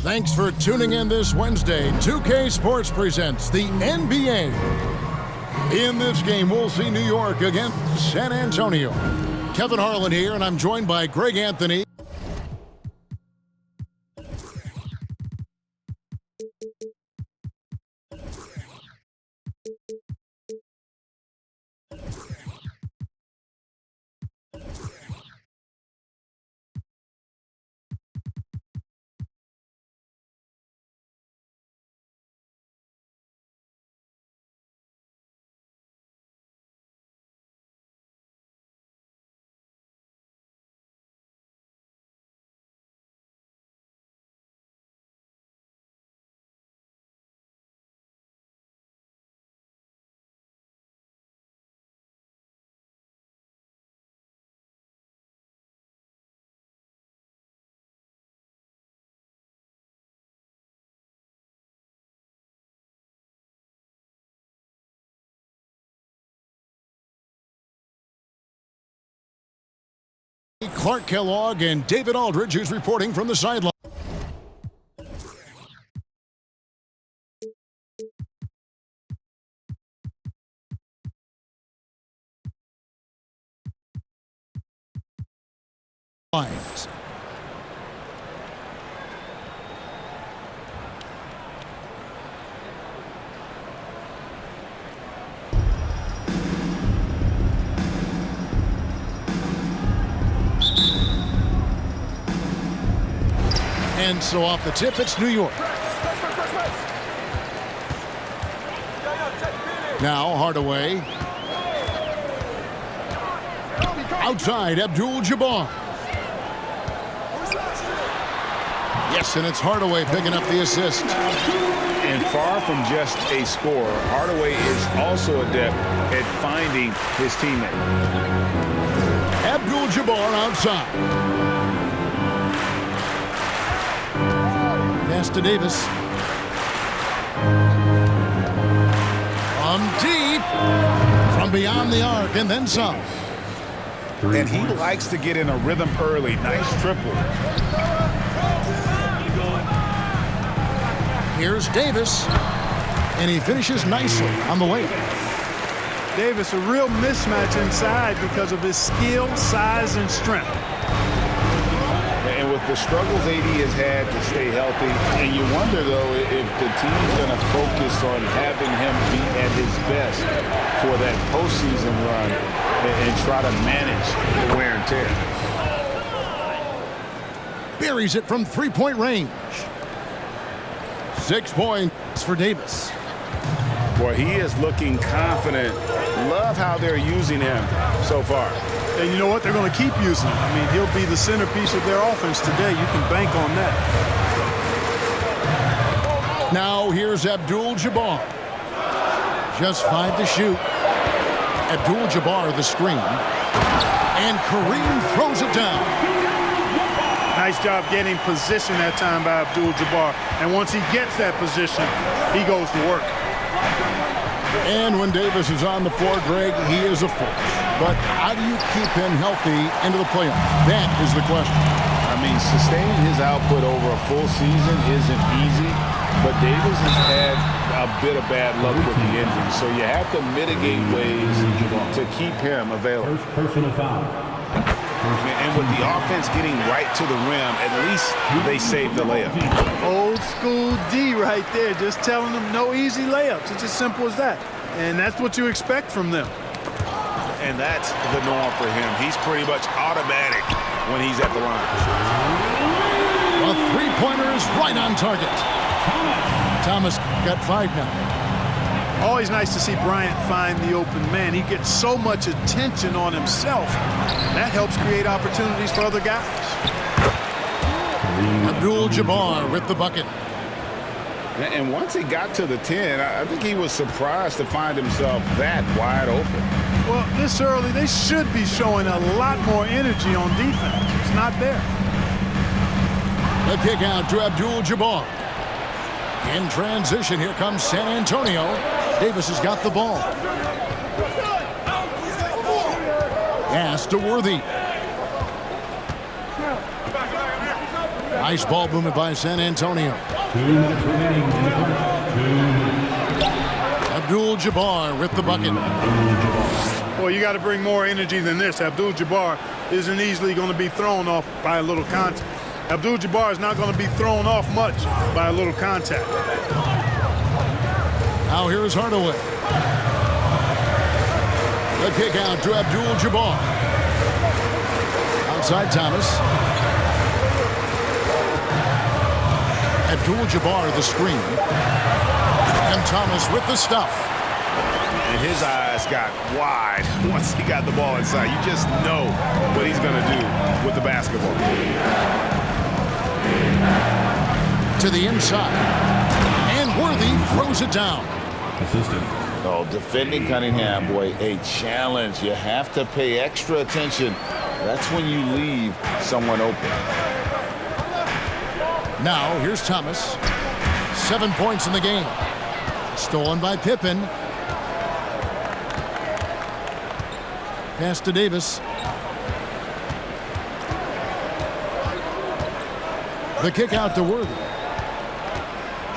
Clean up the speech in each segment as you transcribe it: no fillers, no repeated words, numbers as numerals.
Thanks for tuning in this Wednesday. 2K Sports presents the NBA. In this game, we'll see New York against San Antonio. Kevin Harlan here, and I'm joined by Greg Anthony. Clark Kellogg and David Aldridge, who's reporting from the sideline. And so off the tip, it's New York. Now Hardaway. Outside, Abdul-Jabbar. Yes, and it's Hardaway picking up the assist. And far from just a scorer, Hardaway is also adept at finding his teammate. Abdul-Jabbar outside. Pass to Davis. From deep. From beyond the arc, and then some. And he likes to get in a rhythm early. Nice triple. Here's Davis. And he finishes nicely on the way. Davis, a real mismatch inside because of his skill, size, and strength. And with the struggles AD has had to stay healthy, and you wonder, though, if the team's going to focus on having him be at his best for that postseason run and try to manage the wear and tear. Buries it from three-point range. 6 points for Davis. Boy, he is looking confident. Love how they're using him so far. And you know what? They're going to keep using him. I mean, he'll be the centerpiece of their offense today. You can bank on that. Now here's Abdul-Jabbar. Just 5 to shoot. Abdul-Jabbar the screen. And Kareem throws it down. Nice job getting position that time by Abdul-Jabbar. And once he gets that position, he goes to work. And when Davis is on the floor, Greg, he is a force. But how do you keep him healthy into the playoffs? That is the question. I mean, sustaining his output over a full season isn't easy, but Davis has had a bit of bad luck with the injury. So you have to mitigate ways to keep him available. First personal foul. And with the offense getting right to the rim, at least they saved the layup. Old school D right there, just telling them no easy layups. It's as simple as that. And that's what you expect from them. And that's the norm for him. He's pretty much automatic when he's at the line. A three-pointer is right on target. Thomas got 5 now. Always nice to see Bryant find the open man. He gets so much attention on himself. That helps create opportunities for other guys. Abdul-Jabbar with the bucket. And once he got to the 10, I think he was surprised to find himself that wide open. Well, this early, they should be showing a lot more energy on defense. It's not there. The kick out to Abdul-Jabbar. In transition, here comes San Antonio. Davis has got the ball. Pass to Worthy. Nice ball movement by San Antonio. 2 minutes remaining in the first. 2 minutes. Abdul-Jabbar with the bucket. Well, you got to bring more energy than this. Abdul-Jabbar isn't easily going to be thrown off by a little contact. Abdul-Jabbar is not going to be thrown off much by a little contact. Now here's Hardaway. The kick out to Abdul-Jabbar. Outside Thomas. Abdul-Jabbar the screen. And Thomas with the stuff. And his eyes got wide once he got the ball inside. You just know what he's going to do with the basketball. To the inside. And Worthy throws it down. Assistant. Oh, defending Cunningham, boy, a challenge. You have to pay extra attention. That's when you leave someone open. Now, here's Thomas. 7 points in the game. Stolen by Pippen. Pass to Davis. The kick out to Worthy.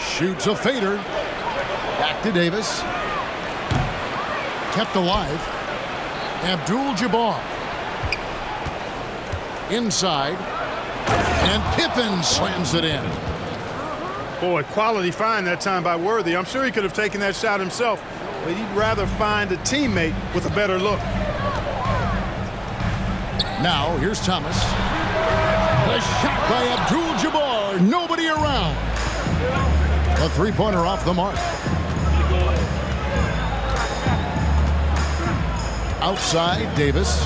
Shoots a fader. Back to Davis. Kept alive. Abdul-Jabbar. Inside. And Pippen slams it in. Boy, quality find that time by Worthy. I'm sure he could have taken that shot himself, but he'd rather find a teammate with a better look. Now, here's Thomas. A shot by Abdul-Jabbar. Nobody around. A three-pointer off the mark. Outside, Davis.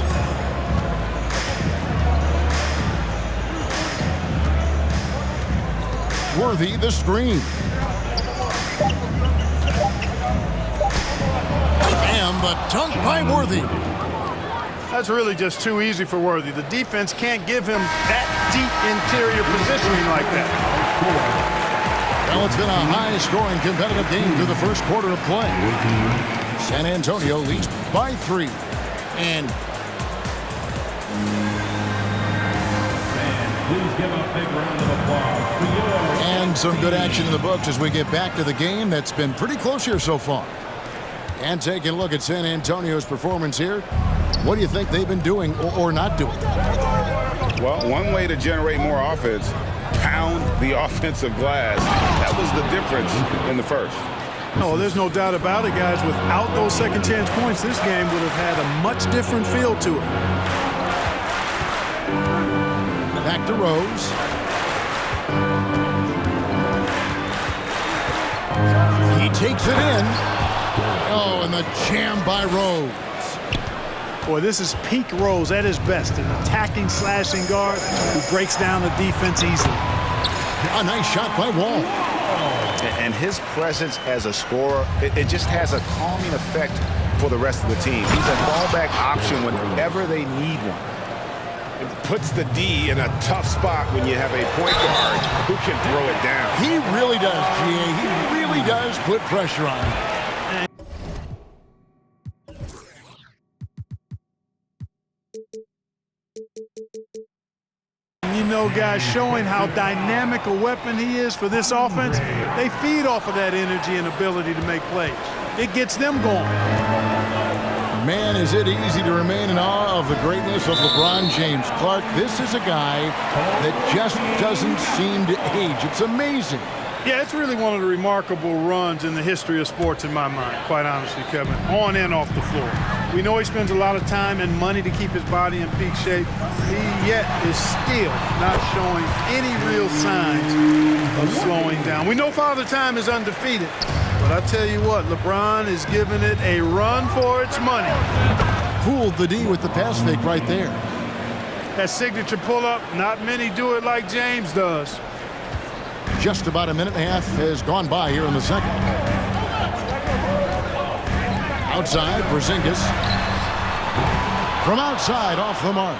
Worthy the screen. And the dunk by Worthy. That's really just too easy for Worthy. The defense can't give him that deep interior positioning like that. Well, it's been a high-scoring competitive game through the first quarter of play. San Antonio leads by 3. And Please give a big round of applause for your... And some good action in the books as we get back to the game that's been pretty close here so far. And taking a look at San Antonio's performance here, what do you think they've been doing or not doing? Well, one way to generate more offense, pound the offensive glass. That was the difference in the first. No, there's no doubt about it, guys. Without those second chance points, this game would have had a much different feel to it. Back to Rose. He takes it in. Oh, and the jam by Rose. Boy, this is peak Rose at his best, an attacking, slashing guard who breaks down the defense easily. A nice shot by Wall. And his presence as a scorer, it just has a calming effect for the rest of the team. He's a fallback option whenever they need one. It puts the D in a tough spot when you have a point guard who can throw it down. He really does, G.A. He really does put pressure on him. You know, guys, showing how dynamic a weapon he is for this offense, they feed off of that energy and ability to make plays. It gets them going. Man, is it easy to remain in awe of the greatness of LeBron James. Clark, this is a guy that just doesn't seem to age. It's amazing. Yeah, it's really one of the remarkable runs in the history of sports in my mind, quite honestly, Kevin, on and off the floor. We know he spends a lot of time and money to keep his body in peak shape. He yet is still not showing any real signs of slowing down. We know Father Time is undefeated, but I tell you what, LeBron is giving it a run for its money. Fooled the D with the pass fake right there. That signature pull-up, not many do it like James does. Just about a minute and a half has gone by here in the second. Outside, Porzingis. From outside, off the mark.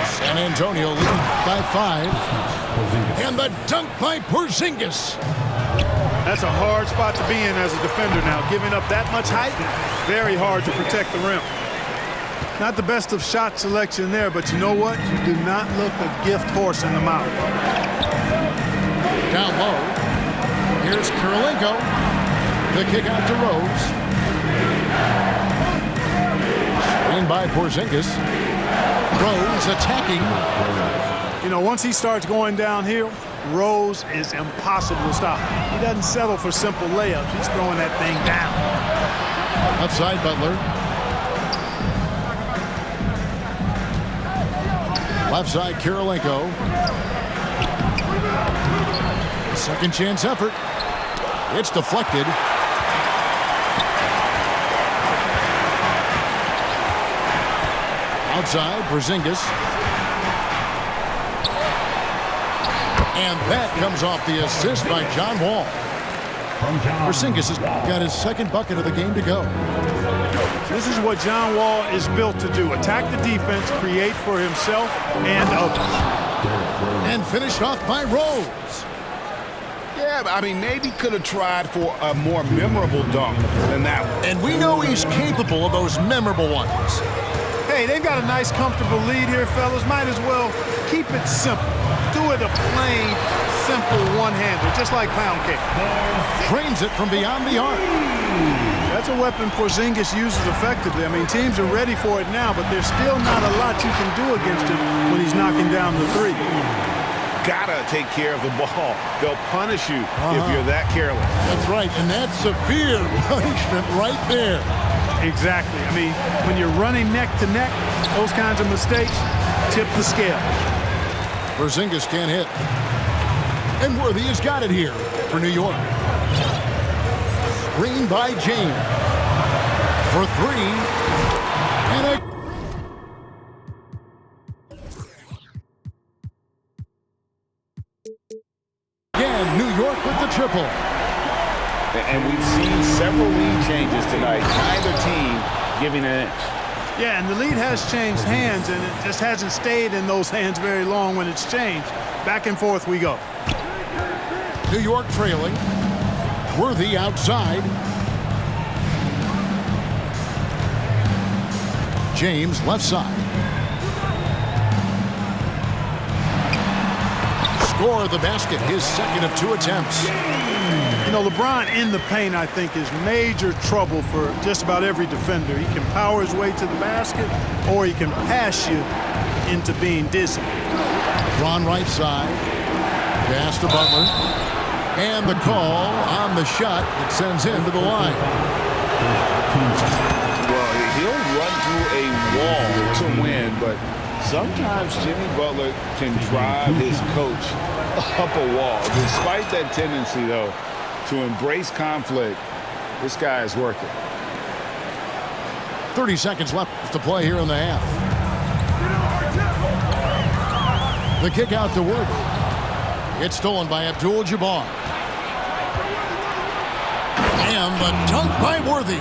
San Antonio leading by 5. And the dunk by Porzingis. That's a hard spot to be in as a defender now. Giving up that much height, very hard to protect the rim. Not the best of shot selection there, but you know what? You do not look a gift horse in the mouth. Down low. Here's Kirilenko. The kick out to Rose. Screen by Porzingis. Rose attacking. You know, once he starts going downhill, Rose is impossible to stop. He doesn't settle for simple layups. He's throwing that thing down. Outside Butler. Left side Kirilenko. Second chance effort. It's deflected. Outside Porzingis. And that comes off the assist by John Wall. Porzingis has got his second bucket of the game to go. This is what John Wall is built to do. Attack the defense, create for himself and others. And finished off by Rose. Yeah, I mean, maybe could have tried for a more memorable dunk than that one. And we know he's capable of those memorable ones. Hey, they've got a nice, comfortable lead here, fellas. Might as well keep it simple. Do it a plain, simple one-hander, just like pound cake. Trains it from beyond the arc. That's a weapon Porzingis uses effectively. I mean, teams are ready for it now, but there's still not a lot you can do against him when he's knocking down the three. Gotta take care of the ball. They'll punish you if you're that careless. That's right, and that's severe punishment right there. Exactly. I mean, when you're running neck to neck, those kinds of mistakes tip the scale. Porzingis can't hit. And Worthy has got it here for New York. Screen by James. For three. And a... Again, New York with the triple. And we've seen several lead changes tonight. Neither team giving an inch. Yeah, and the lead has changed hands, and it just hasn't stayed in those hands very long when it's changed. Back and forth we go. New York trailing. Worthy outside. James left side. Score the basket, his second of 2 attempts. You know, LeBron in the paint, I think, is major trouble for just about every defender. He can power his way to the basket, or he can pass you into being dizzy. LeBron right side. Pass to Butler. And the call on the shot that sends him to the line. Well, he'll run through a wall to win, but sometimes Jimmy Butler can drive his coach up a wall. Despite that tendency, though, to embrace conflict, this guy is worth it. 30 seconds left to play here in the half. The kick out to Worthy. It's stolen by Abdul-Jabbar. And the dunk by Worthy.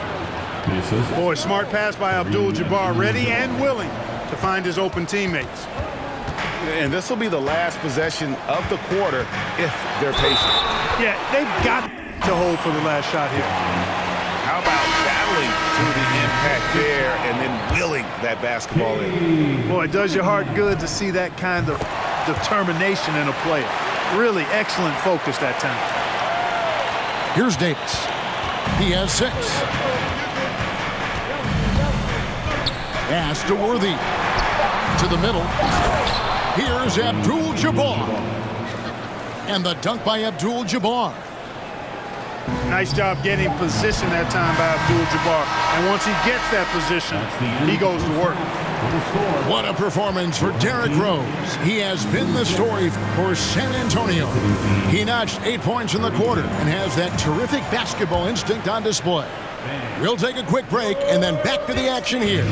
Boy, smart pass by Abdul-Jabbar, ready and willing to find his open teammates. And this will be the last possession of the quarter if they're patient. Yeah, they've got to hold for the last shot here. How about battling through the impact there and then willing that basketball in? Boy, it does your heart good to see that kind of determination in a player. Really excellent focus that time. Here's Davis. He has 6. Pass to Worthy. To the middle. Here's Abdul-Jabbar. And the dunk by Abdul-Jabbar. Nice job getting position that time by Abdul-Jabbar. And once he gets that position, he goes to work. What a performance for Derrick Rose. He has been the story for San Antonio. He notched 8 points in the quarter and has that terrific basketball instinct on display. We'll take a quick break and then back to the action here.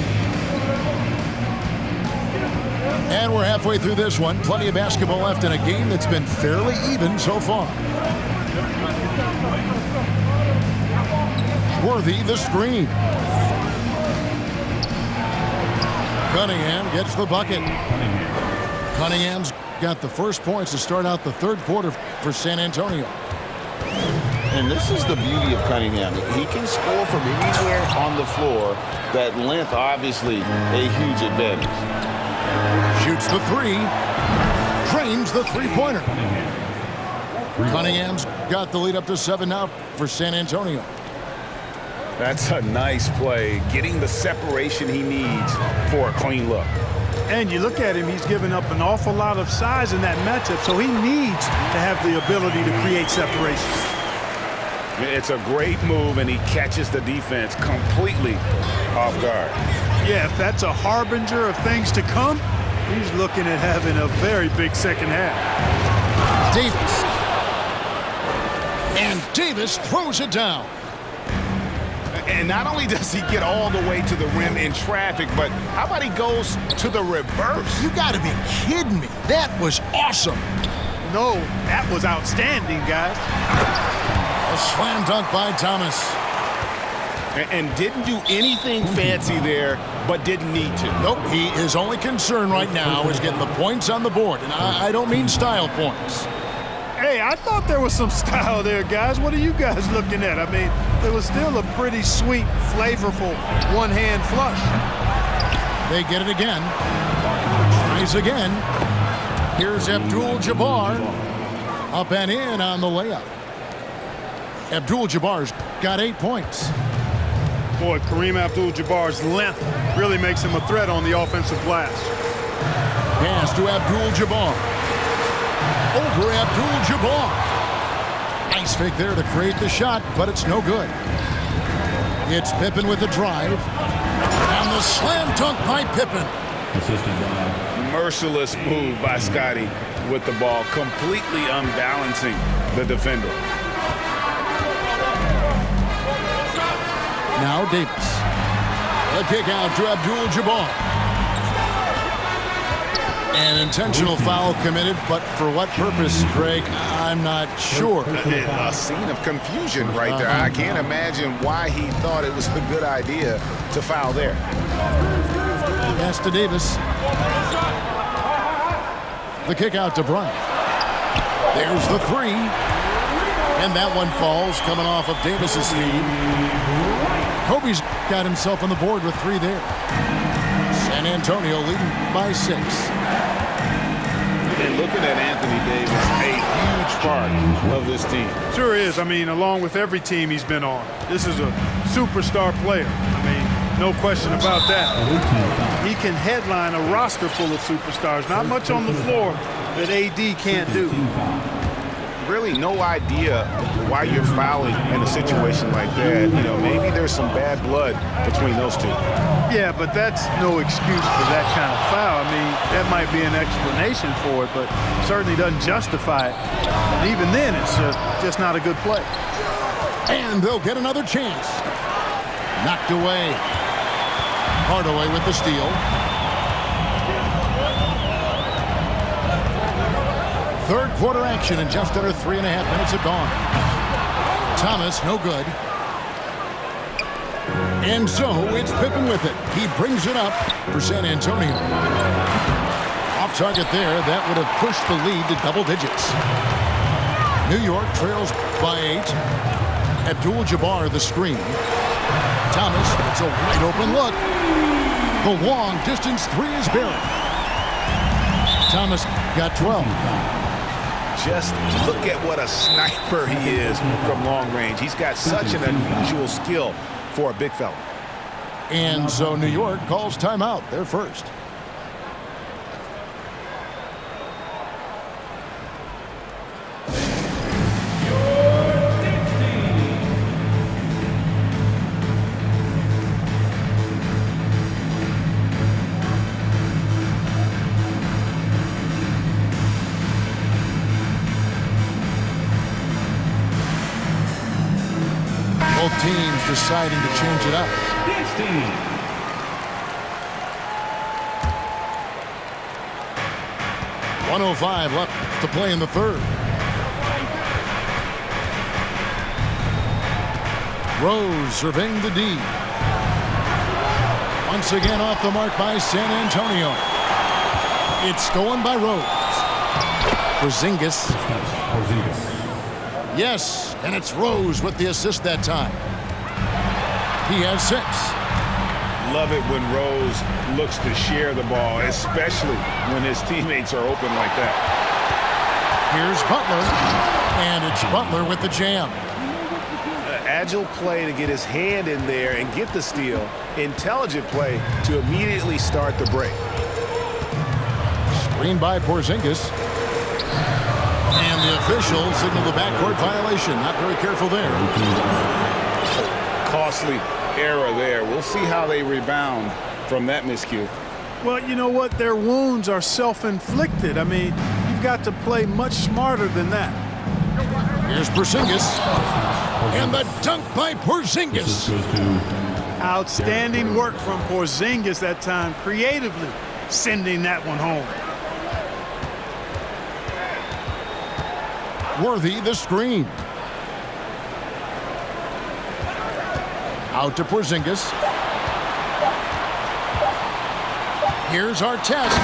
And we're halfway through this one. Plenty of basketball left in a game that's been fairly even so far. Worthy the screen. Cunningham gets the bucket. Cunningham's got the first points to start out the third quarter for San Antonio. And this is the beauty of Cunningham. He can score from anywhere on the floor. That length, obviously, a huge advantage. Shoots the three. Drains the three-pointer. Cunningham's got the lead up to 7 now for San Antonio. That's a nice play, getting the separation he needs for a clean look. And you look at him, he's given up an awful lot of size in that matchup, so he needs to have the ability to create separation. It's a great move, and he catches the defense completely off guard. Yeah, if that's a harbinger of things to come, he's looking at having a very big second half. Davis. And Davis throws it down. And not only does he get all the way to the rim in traffic, but how about he goes to the reverse? You got to be kidding me. That was awesome. No, that was outstanding, guys. A slam dunk by Thomas. And didn't do anything fancy there, but didn't need to. Nope, his only concern right now is getting the points on the board. And I don't mean style points. Hey, I thought there was some style there, guys. What are you guys looking at? I mean, there was still a pretty sweet, flavorful one-hand flush. They get it again. Tries again. Here's Abdul-Jabbar. Up and in on the layup. Abdul-Jabbar's got 8 points. Boy, Kareem Abdul-Jabbar's length really makes him a threat on the offensive glass. Pass to Abdul-Jabbar. Over Abdul-Jabbar. Nice fake there to create the shot, but it's no good. It's Pippen with the drive. And the slam dunk by Pippen. Merciless move by Scotty with the ball, completely unbalancing the defender. Now Davis. The kick out to Abdul-Jabbar. An intentional foul committed, but for what purpose, Greg, I'm not sure. A scene of confusion right there. I can't imagine why he thought it was a good idea to foul there. Pass to Davis. The kick out to Bryant. There's the three. And that one falls, coming off of Davis's feed. Kobe's got himself on the board with 3 there. San Antonio leading by 6. And looking at Anthony Davis, a huge part of this team. Sure is. I mean, along with every team he's been on. This is a superstar player. I mean, no question about that. He can headline a roster full of superstars. Not much on the floor that AD can't do. Really no idea why you're fouling in a situation like that. You know, maybe there's some bad blood between those two. Yeah, but that's no excuse for that kind of foul. I mean, that might be an explanation for it, but certainly doesn't justify it. And even then, it's just not a good play. And they'll get another chance. Knocked away. Hardaway with the steal. Third quarter action in just under 3.5 minutes have gone. Thomas, no good. And so it's Pippen with it. He brings it up for San Antonio. Off target there. That would have pushed the lead to double digits. New York trails by 8. Abdul-Jabbar the screen. Thomas, it's a wide open look. The long distance 3 is buried. Thomas got 12. Just look at what a sniper he is from long range. He's got such an unusual skill for a big fella. And so New York calls timeout. They're first. Both teams deciding to change it up. 1:05 left to play in the third. Rose surveying the D. Once again off the mark by San Antonio. It's stolen by Rose. Porzingis. Yes, and it's Rose with the assist that time. He has 6. Love it when Rose looks to share the ball, especially when his teammates are open like that. Here's Butler, and it's Butler with the jam. Agile play to get his hand in there and get the steal. Intelligent play to immediately start the break. Screen by Porzingis. And the official signaled the backcourt violation. Not very careful there. Costly error there. We'll see how they rebound from that miscue. Well, you know what? Their wounds are self-inflicted. I mean, you've got to play much smarter than that. Here's Porzingis. And the dunk by Porzingis. Outstanding work from Porzingis that time, creatively sending that one home. Worthy the screen. Out to Porzingis. Here's Artest.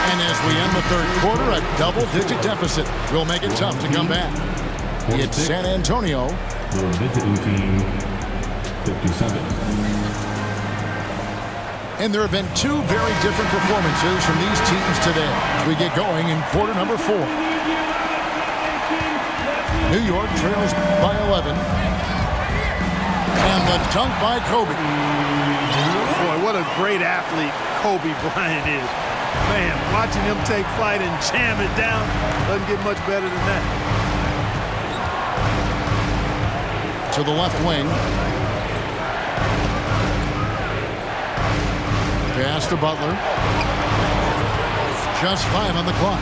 And as we end the third quarter, a double-digit deficit will make it tough to come back. It's San Antonio. The visiting team, 57. And there have been 2 very different performances from these teams today as we get going in quarter number 4. New York trails by 11. And the dunk by Kobe. Boy, what a great athlete Kobe Bryant is. Man, watching him take flight and jam it down doesn't get much better than that. To the left wing. Pass to Butler. Just 5 on the clock.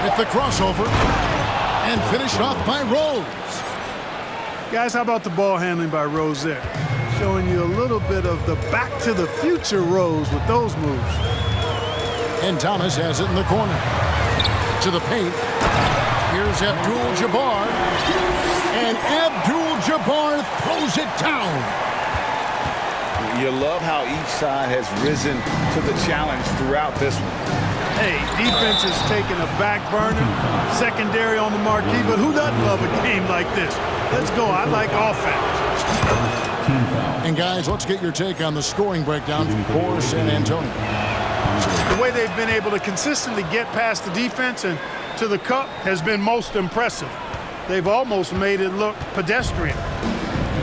With the crossover. And finished off by Rose. Guys, how about the ball handling by Rose there? Showing you a little bit of the back-to-the-future Rose with those moves. And Thomas has it in the corner. To the paint. Here's Abdul-Jabbar. And Abdul-Jabbar throws it down. You love how each side has risen to the challenge throughout this one. Hey, defense is taking a back burner, secondary on the marquee, but who doesn't love a game like this? Let's go. I like offense. And guys, let's get your take on the scoring breakdown for San Antonio. The way they've been able to consistently get past the defense and to the cup has been most impressive. They've almost made it look pedestrian.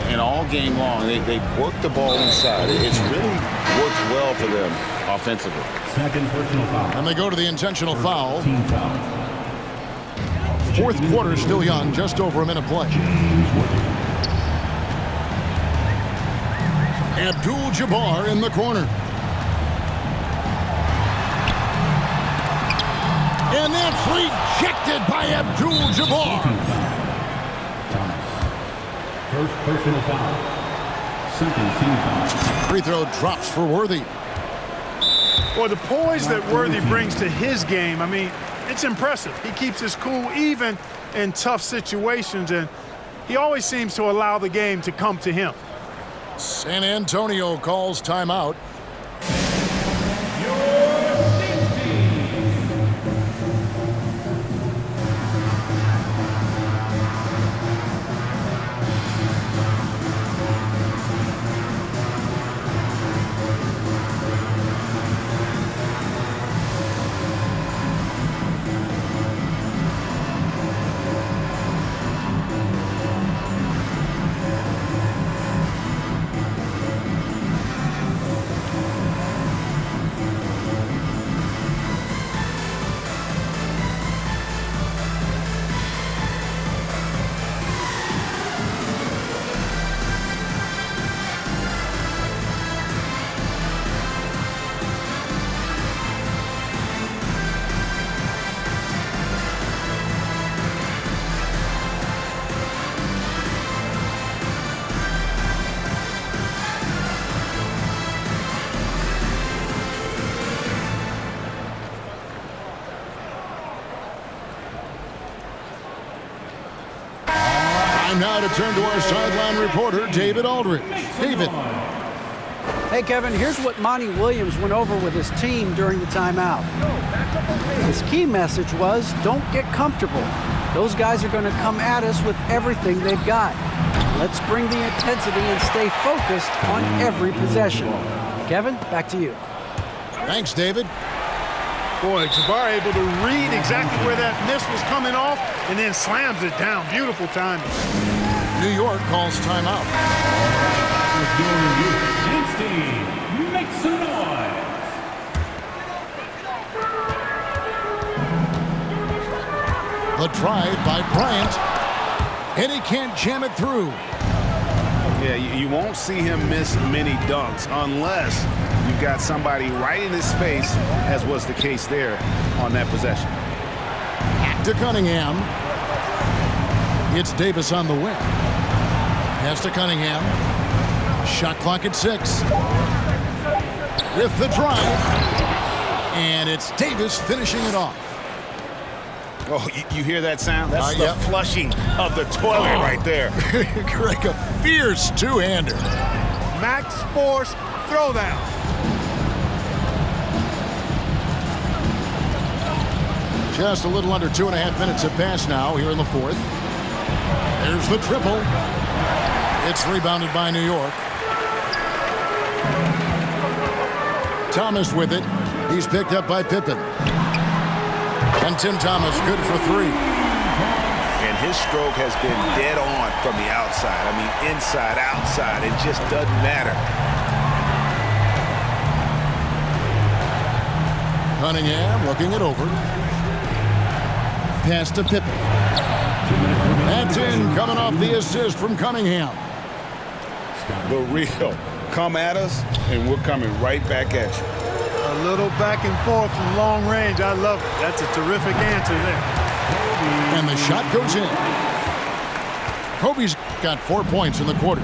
And all game long, they worked the ball inside. It's really worked well for them offensively. Second personal foul. And they go to the intentional foul. Team foul. Fourth quarter still young, just over a minute play. Abdul-Jabbar in the corner. And that's rejected by Abdul-Jabbar. Thomas. First personal foul. Second team foul. Free throw drops for Worthy. Boy, the poise that Worthy brings to his game, I mean, it's impressive. He keeps his cool even in tough situations, and he always seems to allow the game to come to him. San Antonio calls timeout. Time now to turn to our sideline reporter, David Aldridge. David. Hey, Kevin, here's what Monty Williams went over with his team during the timeout. His key message was, don't get comfortable. Those guys are going to come at us with everything they've got. Let's bring the intensity and stay focused on every possession. Kevin, back to you. Thanks, David. Boy, Jabbar able to read exactly where that miss was coming off and then slams it down. Beautiful timing. New York calls timeout. With your review, Instinct, make some noise. The drive by Bryant, and he can't jam it through. Yeah, you won't see him miss many dunks unless you've got somebody right in his face, as was the case there on that possession. To Cunningham. It's Davis on the wing. Pass to Cunningham. Shot clock at 6. With the drive. And it's Davis finishing it off. Oh, you hear that sound? That's the yep. flushing of the toilet right there. Greg, a fierce two-hander. Max Force throwdown. Just a little under 2.5 minutes have passed now here in the fourth. There's the triple. It's rebounded by New York. Thomas with it. He's picked up by Pippen. And Tim Thomas good for 3. And his stroke has been dead on from the outside. I mean, inside, outside. It just doesn't matter. Cunningham looking it over. Pass to Pippen. That's in, coming off the assist from Cunningham. The real. Come at us, and we're coming right back at you. A little back and forth from long range. I love it. That's a terrific answer there. And the shot goes in. Kobe's got 4 points in the quarter.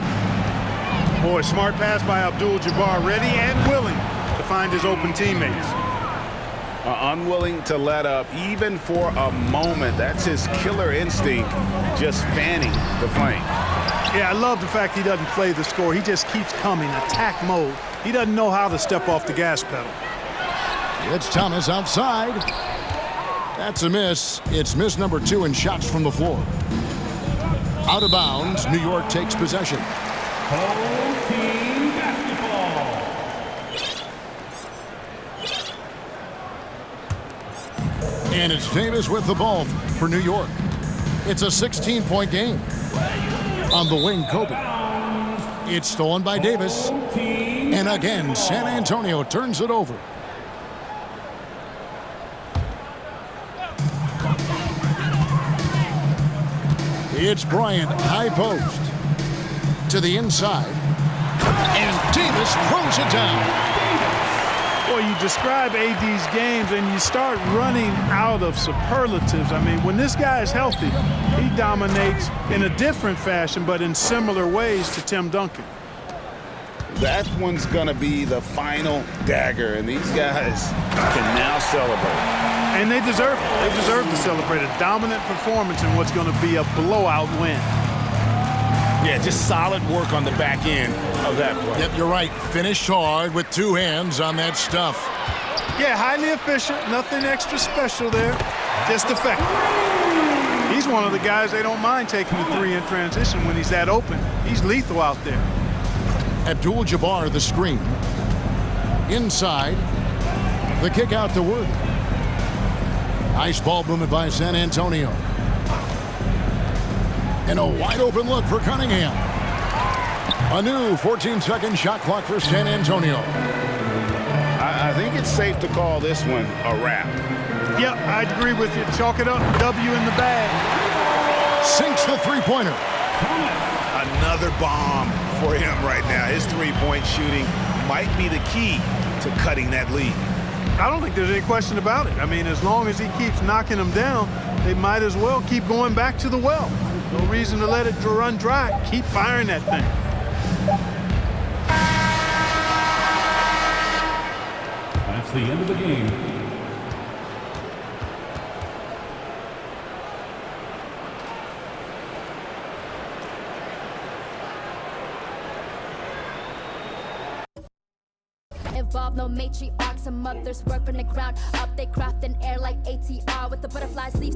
Boy, smart pass by Abdul-Jabbar, ready and willing to find his open teammates. Unwilling to let up even for a moment. That's his killer instinct, just fanning the flame. Yeah, I love the fact he doesn't play the score. He just keeps coming, attack mode. He doesn't know how to step off the gas pedal. It's Thomas outside. That's a miss. It's miss number 2 in shots from the floor. Out of bounds, New York takes possession. Home team basketball. And it's Davis with the ball for New York. It's a 16-point game. On the wing, Kobe. It's stolen by Davis. And again, San Antonio turns it over. It's Bryant, high post. To the inside. And Davis throws it down. Boy, you describe AD's games and you start running out of superlatives. I mean, when this guy is healthy, he dominates in a different fashion, but in similar ways to Tim Duncan. That one's going to be the final dagger, and these guys can now celebrate. And they deserve it. They deserve to celebrate a dominant performance in what's going to be a blowout win. Yeah, just solid work on the back end of that play. Yep, you're right. Finished hard with 2 hands on that stuff. Yeah, highly efficient. Nothing extra special there. Just effective. He's one of the guys they don't mind taking the 3 in transition when he's that open. He's lethal out there. Abdul-Jabbar the screen. Inside. The kick out to Worthy. Nice ball movement by San Antonio. And a wide open look for Cunningham. A new 14-second shot clock for San Antonio. I think it's safe to call this one a wrap. Yep, I'd agree with you. Chalk it up. W in the bag. Sinks the three-pointer. Another bomb for him right now. His three-point shooting might be the key to cutting that lead. I don't think there's any question about it. I mean, as long as he keeps knocking them down, they might as well keep going back to the well. No reason to let it run dry. Keep firing that thing. That's the end of the game. involved, no matriarchs. Some mothers work from the ground up. They craft an air like ATR with the butterfly sleeves.